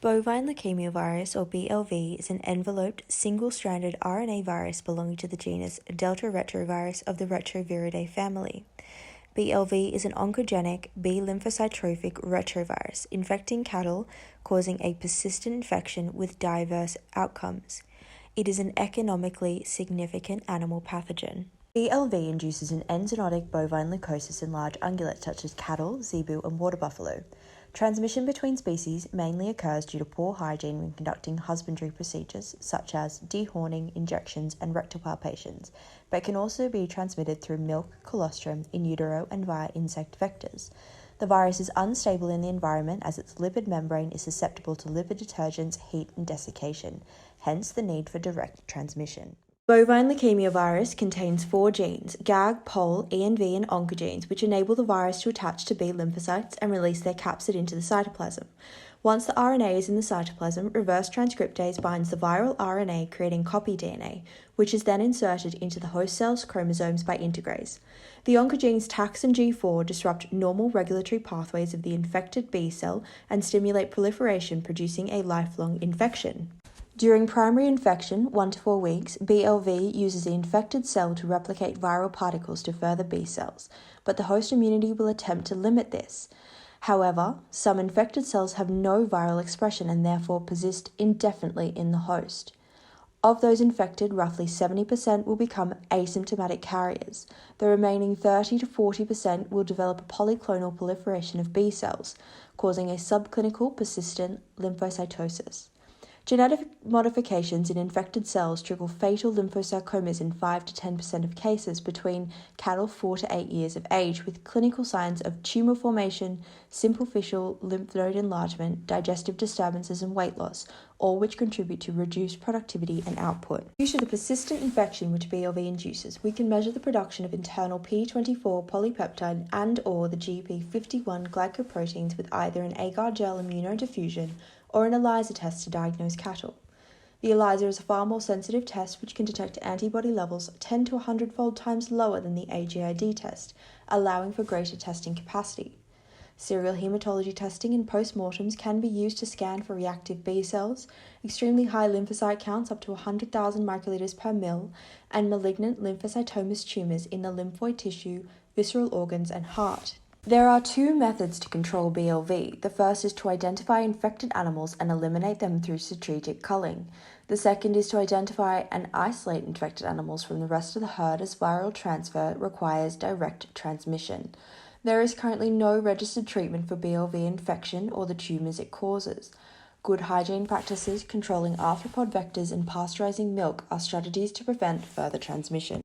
Bovine leukemia virus, or BLV, is an enveloped, single-stranded RNA virus belonging to the genus Delta retrovirus of the Retroviridae family. BLV is an oncogenic B lymphocytophic retrovirus infecting cattle, causing a persistent infection with diverse outcomes. It is an economically significant animal pathogen. BLV induces an enzoonotic bovine leukosis in large ungulates such as cattle, zebu, and water buffalo. Transmission between species mainly occurs due to poor hygiene when conducting husbandry procedures, such as dehorning, injections, and rectal palpations, but can also be transmitted through milk, colostrum, in utero, and via insect vectors. The virus is unstable in the environment as its lipid membrane is susceptible to lipid detergents, heat, and desiccation, hence the need for direct transmission. Bovine leukemia virus contains 4 genes, GAG, POL, ENV, and oncogenes, which enable the virus to attach to B lymphocytes and release their capsid into the cytoplasm. Once the RNA is in the cytoplasm, reverse transcriptase binds the viral RNA, creating copy DNA, which is then inserted into the host cell's chromosomes by integrase. The oncogenes TAX and G4 disrupt normal regulatory pathways of the infected B cell and stimulate proliferation, producing a lifelong infection. During primary infection, 1 to 4 weeks, BLV uses the infected cell to replicate viral particles to further B cells, but the host immunity will attempt to limit this. However, some infected cells have no viral expression and therefore persist indefinitely in the host. Of those infected, roughly 70% will become asymptomatic carriers. The remaining 30 to 40% will develop a polyclonal proliferation of B cells, causing a subclinical persistent lymphocytosis. Genetic modifications in infected cells trigger fatal lymphosarcomas in 5 to 10% of cases between cattle 4 to 8 years of age, with clinical signs of tumor formation, superficial lymph node enlargement, digestive disturbances, and weight loss, all which contribute to reduced productivity and output. Due to the persistent infection which BLV induces, we can measure the production of internal P24 polypeptide and/or the GP51 glycoproteins with either an agar gel immunodiffusion or an ELISA test to diagnose cattle. The ELISA is a far more sensitive test which can detect antibody levels 10 to 100-fold times lower than the AGID test, allowing for greater testing capacity. Serial hematology testing and postmortems can be used to scan for reactive B cells, extremely high lymphocyte counts up to 100,000 microliters per mil, and malignant lymphocytomous tumors in the lymphoid tissue, visceral organs, and heart. There are 2 methods to control BLV. The first is to identify infected animals and eliminate them through strategic culling. The second is to identify and isolate infected animals from the rest of the herd, as viral transfer requires direct transmission. There is currently no registered treatment for BLV infection or the tumors it causes. Good hygiene practices, controlling arthropod vectors, and pasteurizing milk are strategies to prevent further transmission.